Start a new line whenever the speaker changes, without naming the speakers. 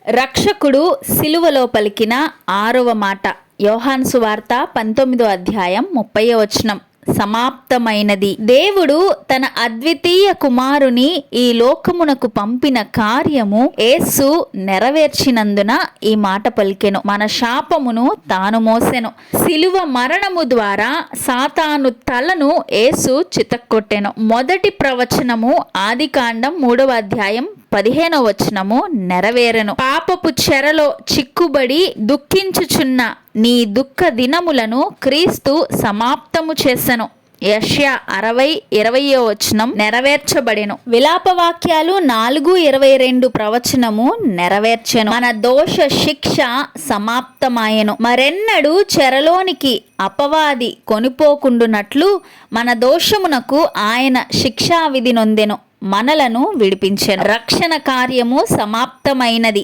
రక్షకుడు సిలువలో పలికిన 6వ మాట. యోహాను సువార్త 19వ అధ్యాయం 30వ వచనం. సమాప్తమైనది. దేవుడు తన అద్వితీయ కుమారుని ఈ లోకమునకు పంపిన కార్యము యేసు నెరవేర్చినందున ఈ మాట పలికెను. మన శాపమును తాను మోసెను. సిలువ మరణము ద్వారా సాతాను తలను యేసు చితక్కొట్టెను. మొదటి ప్రవచనము ఆదికాండం 3వ అధ్యాయం 15వ వచనము నెరవేరెను. పాపపు చెరలో చిక్కుబడి దుఃఖించుచున్న నీ దుఃఖ దినములను క్రీస్తు సమాప్తము చేసెను. యెషయా 60:20వ వచనం నెరవేర్చబడెను. విలాపవాక్యాలు 4:22 ప్రవచనము నెరవేర్చెను. మన దోష శిక్ష సమాప్తమాయెను. మరెన్నడూ చెరలోనికి అపవాది కొనిపోకుండునట్లు మన దోషమునకు ఆయన శిక్షావిధి నొందెను. మనలను విడిపించెను. రక్షణ కార్యము సమాప్తమైనది.